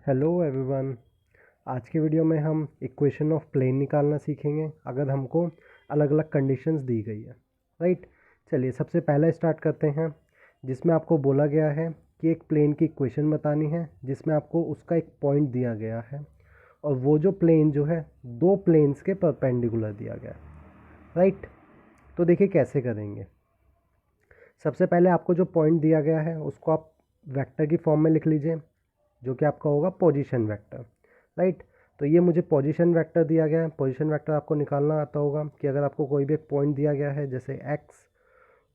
Hello everyone. आज के video में हम इक्वेशन ऑफ प्लेन निकालना सीखेंगे अगर हमको अलग अलग कंडीशंस दी गई है। राइट, चलिए सबसे पहले स्टार्ट करते हैं, जिसमें आपको बोला गया है कि एक प्लेन की इक्वेशन बतानी है जिसमें आपको उसका एक पॉइंट दिया गया है और वो जो प्लेन जो है दो प्लेन्स के परपेंडिकुलर दिया गया है। राइट, तो देखिए कैसे करेंगे। सबसे पहले आपको जो पॉइंट दिया गया है उसको आप वेक्टर की फॉर्म में लिख लीजिए, जो कि आपका होगा पोजीशन वेक्टर। राइट, तो ये मुझे पोजीशन वेक्टर दिया गया है। पोजीशन वेक्टर आपको निकालना आता होगा कि अगर आपको कोई भी एक पॉइंट दिया गया है जैसे एक्स,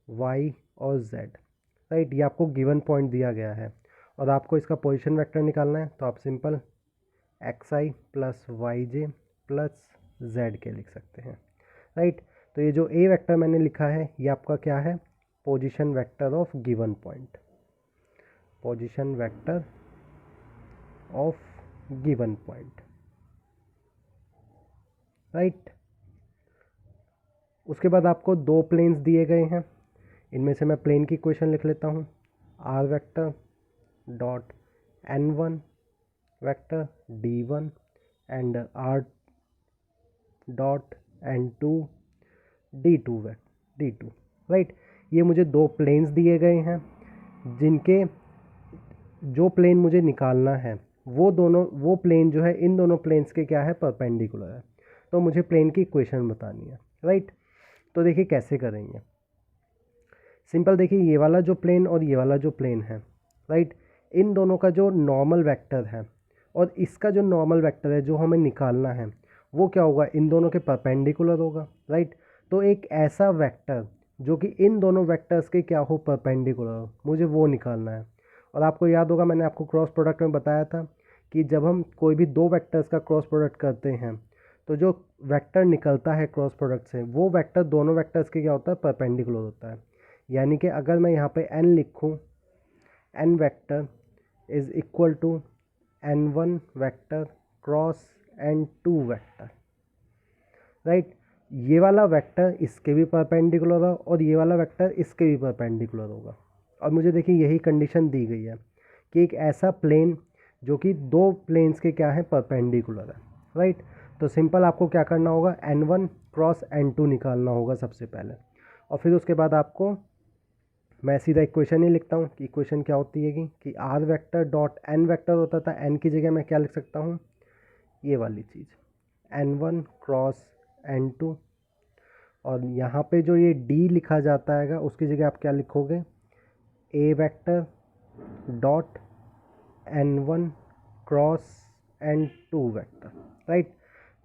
वाई और जेड। राइट, ये आपको गिवन पॉइंट दिया गया है और आपको इसका पोजीशन वेक्टर निकालना है, तो आप सिंपल एक्स आई प्लस वाई जे प्लस जेड के लिख सकते हैं। राइट, तो ये जो ए वेक्टर मैंने लिखा है ये आपका क्या है, position vector of given point. Position vector of given point. Right, उसके बाद आपको दो प्लेन्स दिए गए हैं, इनमें से मैं प्लेन की इक्वेशन लिख लेता हूँ। R vector dot n one vector d one and r dot n two d two d two. Right, ये मुझे दो प्लेन्स दिए गए हैं जिनके जो प्लेन मुझे निकालना है वो प्लेन जो है इन दोनों प्लेन्स के क्या है, परपेंडिकुलर है। तो मुझे प्लेन की इक्वेशन बतानी है। राइट, तो देखिए कैसे करेंगे। सिंपल, देखिए ये वाला जो प्लेन और ये वाला जो प्लेन है, राइट, इन दोनों का जो नॉर्मल वेक्टर है और इसका जो नॉर्मल वेक्टर है जो हमें निकालना है वो क्या होगा, इन दोनों के परपेंडिकुलर होगा। राइट, तो एक ऐसा वेक्टर जो कि इन दोनों वेक्टर्स के क्या हो, परपेंडिकुलर हो, मुझे वो निकालना है। और आपको याद होगा मैंने आपको क्रॉस प्रोडक्ट में बताया था कि जब हम कोई भी दो वेक्टर्स का क्रॉस प्रोडक्ट करते हैं तो जो वेक्टर निकलता है क्रॉस प्रोडक्ट से वो वेक्टर दोनों वेक्टर्स के क्या होता है, परपेंडिकुलर होता है। यानी कि अगर मैं यहाँ पे n लिखूँ, n vector is equal to n1 vector cross n2 vector. Right, ये वाला वेक्टर इसके भी परपेंडिकुलर होगा और ये वाला वेक्टर इसके भी परपेंडिकुलर होगा। और मुझे देखिए यही कंडीशन दी गई है कि एक ऐसा प्लेन जो कि दो प्लेन्स के क्या है, परपेंडिकुलर है। राइट, तो सिंपल आपको क्या करना होगा, n1 क्रॉस n2 निकालना होगा सबसे पहले, और फिर उसके बाद आपको मैं सीधा इक्वेशन ही लिखता हूँ कि इक्वेशन क्या होती है कि r vector dot n vector होता था, एन की जगह मैं क्या लिख सकता हूँ, ये वाली चीज़ n1 क्रॉस n2, और यहाँ पे जो ये d लिखा जाता है उसकी जगह आप क्या लिखोगे, a vector dot n1 cross n2 vector. Right,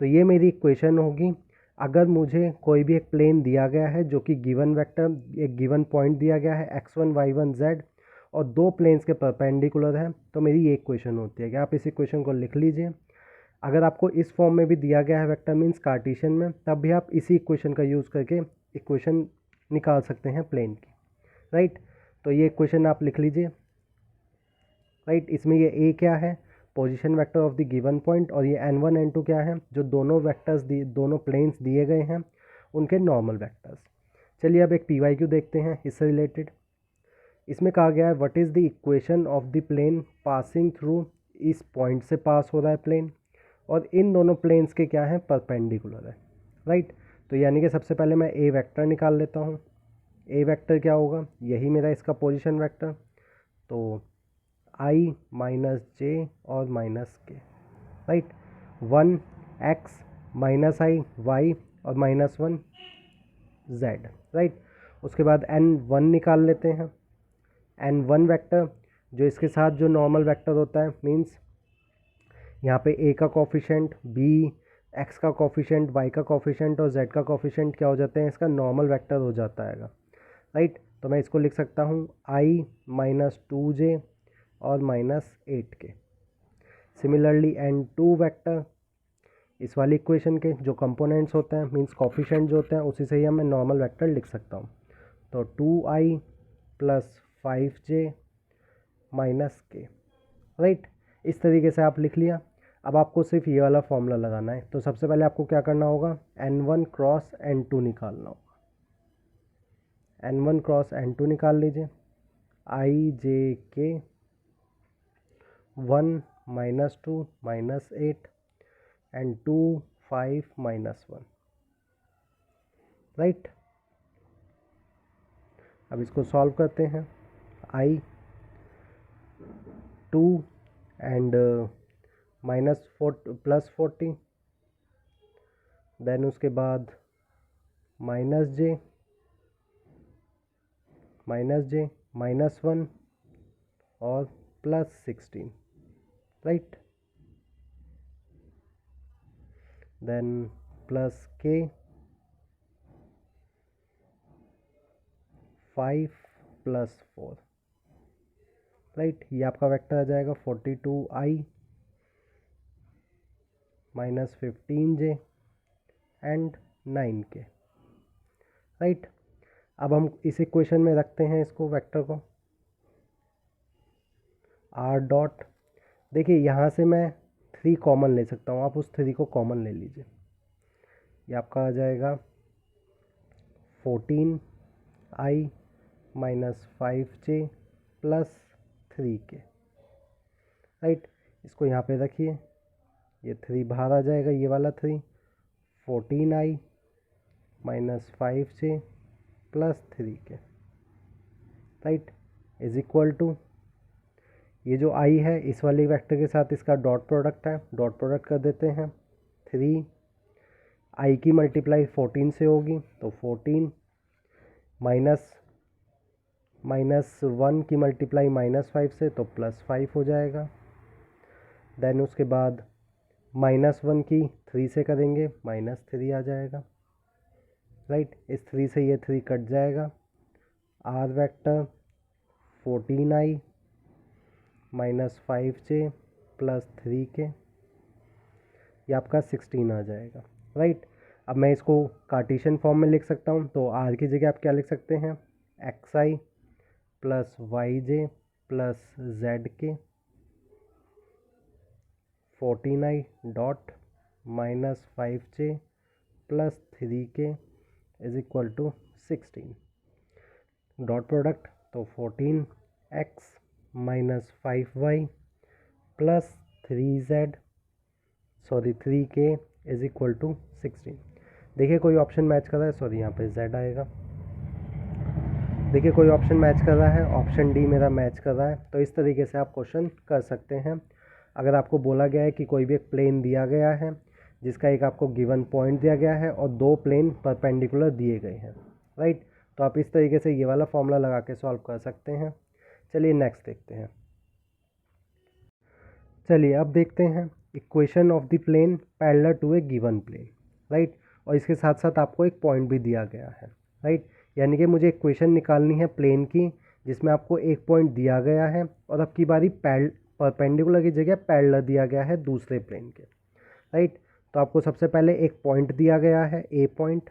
तो ये मेरी इक्वेशन होगी। अगर मुझे कोई भी एक प्लेन दिया गया है जो कि गिवन वेक्टर एक गिवन पॉइंट दिया गया है x1 y1 z और दो प्लेन्स के परपेंडिकुलर है, तो मेरी ये इक्वेशन होती है कि आप इस इक्वेशन को लिख लीजिए। अगर आपको इस फॉर्म में भी दिया गया है वेक्टर मीन्स कार्टेशियन में, तब भी आप इसी इक्वेशन का यूज़ करके इक्वेशन निकाल सकते हैं प्लेन की। राइट, तो ये इक्वेशन आप लिख लीजिए। राइट, इसमें ये ए क्या है, position vector of the given point, और ये n1 n2 क्या है, जो दोनों वेक्टर्स दोनों प्लेन्स दिए गए हैं उनके नॉर्मल वेक्टर्स। चलिए अब एक PYQ देखते हैं इससे रिलेटेड। इसमें कहा गया है what is the equation of the plane passing through, इस पॉइंट से पास हो रहा है प्लेन और इन दोनों प्लेन्स के क्या है, परपेंडिकुलर है। राइट, तो यानी कि सबसे पहले मैं ए वेक्टर निकाल लेता हूँ। ए वेक्टर क्या होगा, यही मेरा इसका पोजीशन वेक्टर, तो आई माइनस जे और माइनस के। राइट, 1 एक्स माइनस आई वाई और माइनस 1 जेड। राइट, उसके बाद n1 निकाल लेते हैं। n1 वेक्टर जो इसके साथ जो नॉर्मल वेक्टर होता है मीन्स यहाँ पे a का कोफिशेंट, b x का कोफिशेंट, y का कोफिशेंट और z का कोफिशेंट क्या हो जाते हैं, इसका नॉर्मल वेक्टर हो जाता है। राइट, तो मैं इसको लिख सकता हूँ i माइनस 2j और माइनस 8 के। सिमिलरली n2 वेक्टर इस वाली इक्वेशन के जो कंपोनेंट्स होते हैं मींस कोफिशेंट जो होते हैं उसी से ही मैं नॉर्मल वेक्टर लिख सकता हूँ, तो 2i प्लस 5j माइनस के। राइट, इस तरीके से आप लिख लिया। अब आपको सिर्फ ये वाला फॉर्मूला लगाना है, तो सबसे पहले आपको क्या करना होगा, n1 क्रॉस n2 निकालना होगा। n1 क्रॉस n2 निकाल लीजिए, i j k 1 -2 -8 and 2 5 -1, right. अब इसको सॉल्व करते हैं। I 2 एंड +40, देन उसके बाद -j -1 और +16, राइट। Then +k 5 +4, right. ये आपका वेक्टर आ जाएगा 42i -15j and 9k, right. अब हम इस इक्वेशन में रखते हैं इसको, वेक्टर को। r डॉट, देखिए यहाँ से मैं 3 कॉमन ले सकता हूँ, आप उस 3 को कॉमन ले लीजिए। ये आपका आ जाएगा 14i -5j +3k, राइट। इसको यहाँ पे रखिए, ये 3 बाहर आ जाएगा, ये वाला 3, 14i -5j +3k, right, is equal to, ये जो i है इस वाले वेक्टर के साथ इसका डॉट प्रोडक्ट है, डॉट प्रोडक्ट कर देते हैं। 3 i की मल्टीप्लाई 14 से होगी तो 14 -1 की मल्टीप्लाई -5 से तो +5 हो जाएगा। देन उसके बाद -1 की 3 से करेंगे -3 आ जाएगा, राइट। इस 3 से ये 3 कट जाएगा। r vector 14i -5j +3k, ये आपका 16 आ जाएगा, राइट। अब मैं इसको कार्टेशियन फॉर्म में लिख सकता हूँ, तो r की जगह आप क्या लिख सकते हैं, xi +yj +zk 14i dot -5j +3k is equal to 16, dot product तो 14x -5y +3k is equal to 16। देखिए कोई ऑप्शन मैच कर रहा है, सॉरी यहाँ पे z आएगा। देखिए कोई ऑप्शन मैच कर रहा है, ऑप्शन डी मेरा मैच कर रहा है। तो इस तरीके से आप क्वेश्चन कर सकते हैं। अगर आपको बोला गया है कि कोई भी एक प्लेन दिया गया है जिसका एक आपको गिवन पॉइंट दिया गया है और 2 प्लेन परपेंडिकुलर दिए गए हैं, राइट, तो आप इस तरीके से ये वाला फॉर्मूला लगा के सॉल्व कर सकते हैं। चलिए नेक्स्ट देखते हैं। चलिए अब देखते हैं equation of the plane parallel to a given plane, right, और इसके साथ साथ आपको एक पॉइंट भी दिया गया है, राइट। यानी कि मुझे इक्वेशन निकालनी है प्लेन की जिसमें आपको एक पॉइंट दिया गया है और अब की बारी परपेंडिकुलर की जगह पैरेलल दिया गया है दूसरे प्लेन के, राइट। तो आपको सबसे पहले एक पॉइंट दिया गया है ए पॉइंट,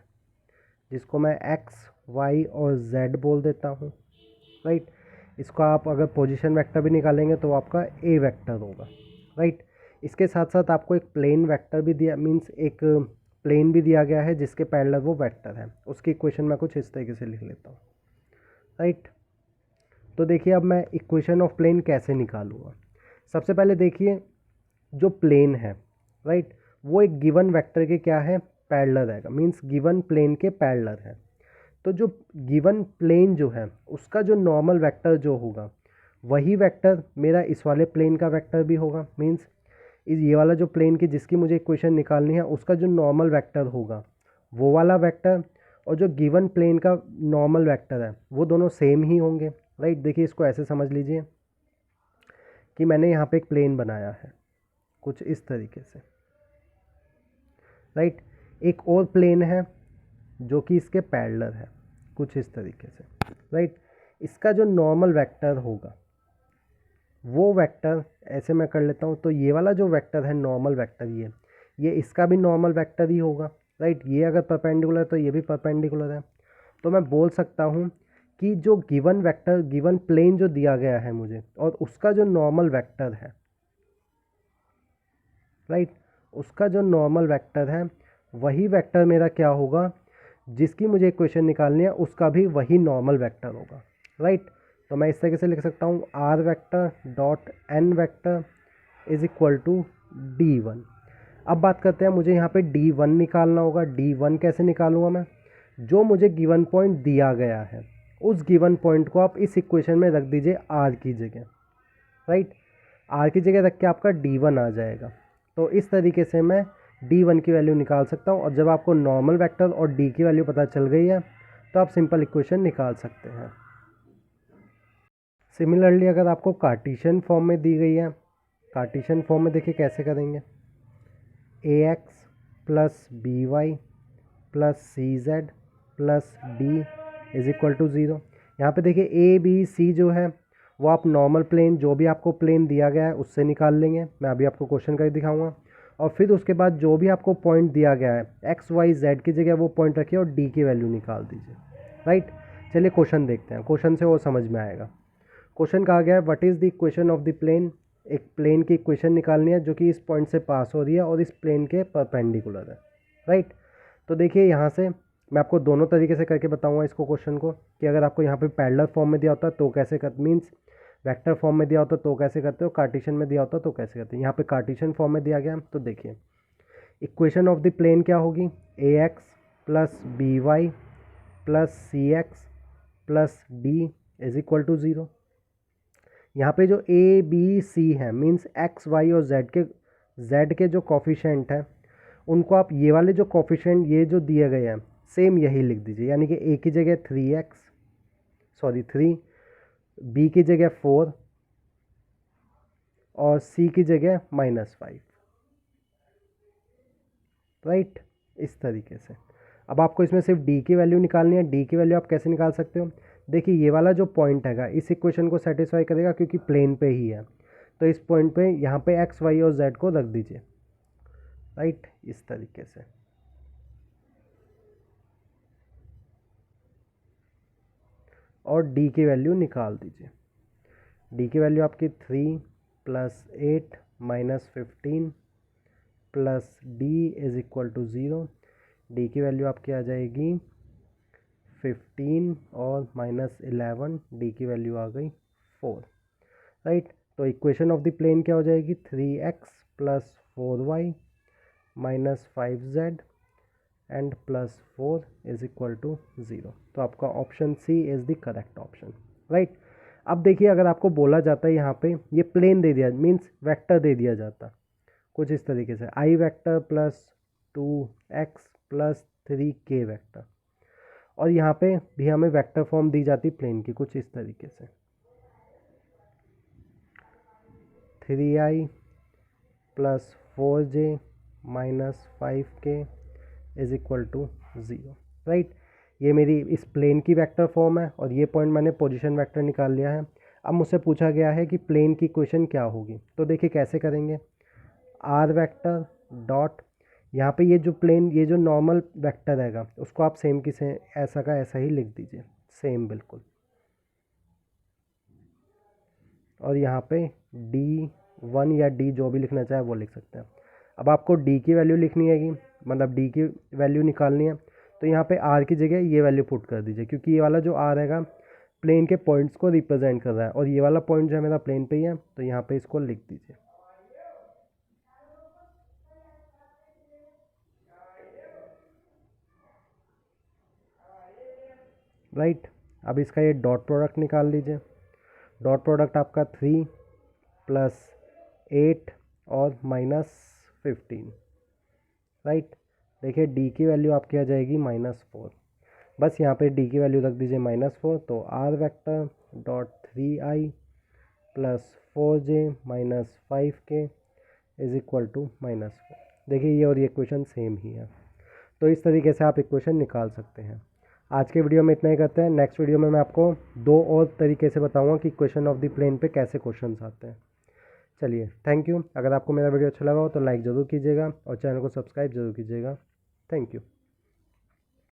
जिसको मैं एक्स वाई और जेड बोल देता हूँ, राइट। इसको आप अगर पोजीशन वेक्टर भी निकालेंगे तो आपका ए वेक्टर होगा, राइट। इसके साथ साथ आपको एक प्लेन वेक्टर भी दिया, मीन्स एक प्लेन भी दिया गया है जिसके पैरेलल वो वेक्टर है। उसकी इक्वेशन मैं कुछ इस तरीके से लिख लेता हूँ, राइट। तो देखिए अब मैं इक्वेशन ऑफ प्लेन कैसे निकालूंगा। सबसे पहले देखिए जो प्लेन है, राइट, वो एक गिवन वेक्टर के क्या है, पैरेलल रहेगा, मीन्स गिवन प्लेन के पैरेलल है। तो जो गिवन प्लेन जो है उसका जो नॉर्मल वेक्टर जो होगा वही वेक्टर मेरा इस वाले प्लेन का वेक्टर भी होगा, मीन्स ये वाला जो प्लेन की जिसकी मुझे इक्वेशन निकालनी है उसका जो नॉर्मल वेक्टर होगा वो वाला वेक्टर और जो गिवन प्लेन का नॉर्मल वेक्टर है वो दोनों सेम ही होंगे, राइट। देखिए इसको ऐसे समझ लीजिए कि मैंने यहाँ पे एक प्लेन बनाया है कुछ इस तरीके से, राइट। एक और प्लेन है जो कि इसके पैरेलल है कुछ इस तरीके से, राइट। इसका जो नॉर्मल वेक्टर होगा वो वेक्टर ऐसे मैं कर लेता हूँ, तो ये वाला जो वेक्टर है नॉर्मल वेक्टर ये इसका भी नॉर्मल वेक्टर ही होगा, राइट। ये अगर परपेंडिकुलर है तो ये भी परपेंडिकुलर है। तो मैं बोल सकता हूँ कि जो गिवन वेक्टर, गिवन प्लेन जो दिया गया है मुझे और उसका जो नॉर्मल वेक्टर है, राइट, उसका जो नॉर्मल वेक्टर है वही वेक्टर मेरा क्या होगा, जिसकी मुझे इक्वेशन निकालनी है उसका भी वही नॉर्मल वेक्टर होगा, राइट। तो मैं इस तरीके से लिख सकता हूँ r vector dot n vector is equal to D1। अब बात करते हैं, मुझे यहाँ पे D1 निकालना होगा। D1 कैसे निकालूंगा मैं? जो मुझे गिवन पॉइंट दिया गया है उस गिवन पॉइंट को आप इस इक्वेशन में रख दीजिए R की जगह, राइट। R की जगह रख के आपका D1 आ जाएगा। तो इस तरीके से मैं D1 की वैल्यू निकाल सकता हूँ। और जब आपको नॉर्मल वेक्टर और D की वैल्यू पता चल गई है तो आप सिंपल इक्वेशन निकाल सकते हैं। सिमिलरली अगर आपको कार्टेशियन फॉर्म में दी गई है, कार्टेशियन फॉर्म में देखिए कैसे करेंगे। ax plus b y plus c z plus d is equal to 0। यहाँ पर देखिए ए बी सी जो है वो आप नॉर्मल प्लेन, जो भी आपको प्लेन दिया गया है उससे निकाल लेंगे। मैं अभी आपको क्वेश्चन करके दिखाऊंगा। और फिर उसके बाद जो भी आपको पॉइंट दिया गया है एक्स वाई जेड की जगह वो पॉइंट रखिए और डी की वैल्यू निकाल दीजिए, राइट। चलिए क्वेश्चन देखते हैं, क्वेश्चन से वो समझ में आएगा। क्वेश्चन कहा गया है what is the equation of the plane. एक प्लेन की इक्वेशन निकालनी है जो कि इस पॉइंट से पास हो रही है और इस प्लेन के परपेंडिकुलर है, राइट। तो देखिए यहाँ से मैं आपको दोनों तरीके से करके बताऊंगा इसको, क्वेश्चन को, कि अगर आपको यहाँ पे पैरेलल फॉर्म में दिया होता है तो कैसे कर, मीन्स वेक्टर फॉर्म में दिया होता तो कैसे करते हो, कार्टेशियन में दिया होता तो कैसे करते हैं। यहाँ पे कार्टेशियन फॉर्म में दिया गया, तो देखिए इक्वेशन ऑफ द प्लेन क्या होगी, ax plus b y plus c x plus d is equal to 0। यहाँ पे जो ए बी सी है मीन्स एक्स वाई और जेड के जो कॉफिशेंट हैं उनको आप ये वाले जो कॉफिशेंट ये जो दिए गए हैं सेम यही लिख दीजिए। यानी कि ए की जगह 3, बी की जगह 4 और सी की जगह -5, राइट। इस तरीके से अब आपको इसमें सिर्फ डी की वैल्यू निकालनी है। डी की वैल्यू आप कैसे निकाल सकते हो, देखिए ये वाला जो पॉइंट हैगा इस इक्वेशन को सेटिस्फाई करेगा क्योंकि प्लेन पे ही है। तो इस पॉइंट पे यहाँ पे एक्स वाई और जेड को रख दीजिए, राइट, इस तरीके से। और डी की वैल्यू निकाल दीजिए। डी की वैल्यू आपकी 3 + 8 - 15 plus d is equal to 0। D की वैल्यू आपकी आ जाएगी 15 और -11, डी की वैल्यू आ गई 4, राइट। तो इक्वेशन ऑफ द प्लेन क्या हो जाएगी, 3x + 4y - 5z and +4 is equal to 0। तो आपका option c is the correct option, right. अब देखिए अगर आपको बोला जाता है यहाँ पे ये प्लेन दे दिया, मीन्स वेक्टर दे दिया जाता कुछ इस तरीके से, i vector plus 2x plus 3k vector, और यहाँ पे भी हमें वेक्टर फॉर्म दी जाती प्लेन की कुछ इस तरीके से, 3i plus 4j - 5k is equal to 0, right. ये मेरी इस प्लेन की वेक्टर फॉर्म है और ये पॉइंट मैंने पोजीशन वेक्टर निकाल लिया है। अब मुझसे पूछा गया है कि प्लेन की इक्वेशन क्या होगी, तो देखिए कैसे करेंगे। r वेक्टर डॉट यहाँ पे ये जो प्लेन, ये जो नॉर्मल वेक्टर रहेगा उसको आप सेम की सेम ऐसा का ऐसा ही लिख दीजिए, सेम बिल्कुल। और यहाँ पे D1 या D जो भी लिखना चाहे वो लिख सकते हैं। अब आपको D की वैल्यू लिखनी है, मतलब D की वैल्यू निकालनी है, तो यहाँ पे R की जगह ये वैल्यू पुट कर दीजिए, क्योंकि ये वाला जो R रहेगा प्लेन के पॉइंट्स को रिप्रेजेंट कर रहा है और ये वाला पॉइंट जो है मेरा प्लेन पे ही है, तो यहाँ पे इसको लिख दीजिए, राइट। अब इसका ये डॉट प्रोडक्ट निकाल लीजिए। डॉट प्रोडक्ट आपका 3 + 8 और -15, राइट। देखिए डी की वैल्यू आपकी आ जाएगी -4, बस यहाँ पे डी की वैल्यू रख दीजिए -4। तो r vector dot 3i + 4j - 5k is equal to -4। देखिए ये और ये इक्वेशन सेम ही है, तो इस तरीके से आप इक्वेशन निकाल सकते हैं। आज के वीडियो में इतना ही करते हैं। नेक्स्ट वीडियो में मैं आपको 2 और तरीके से बताऊंगा कि इक्वेशन ऑफ द प्लेन पे कैसे क्वेश्चंस आते हैं। चलिए, थैंक यू। अगर आपको मेरा वीडियो अच्छा लगा हो तो लाइक ज़रूर कीजिएगा और चैनल को सब्सक्राइब ज़रूर कीजिएगा। Thank you.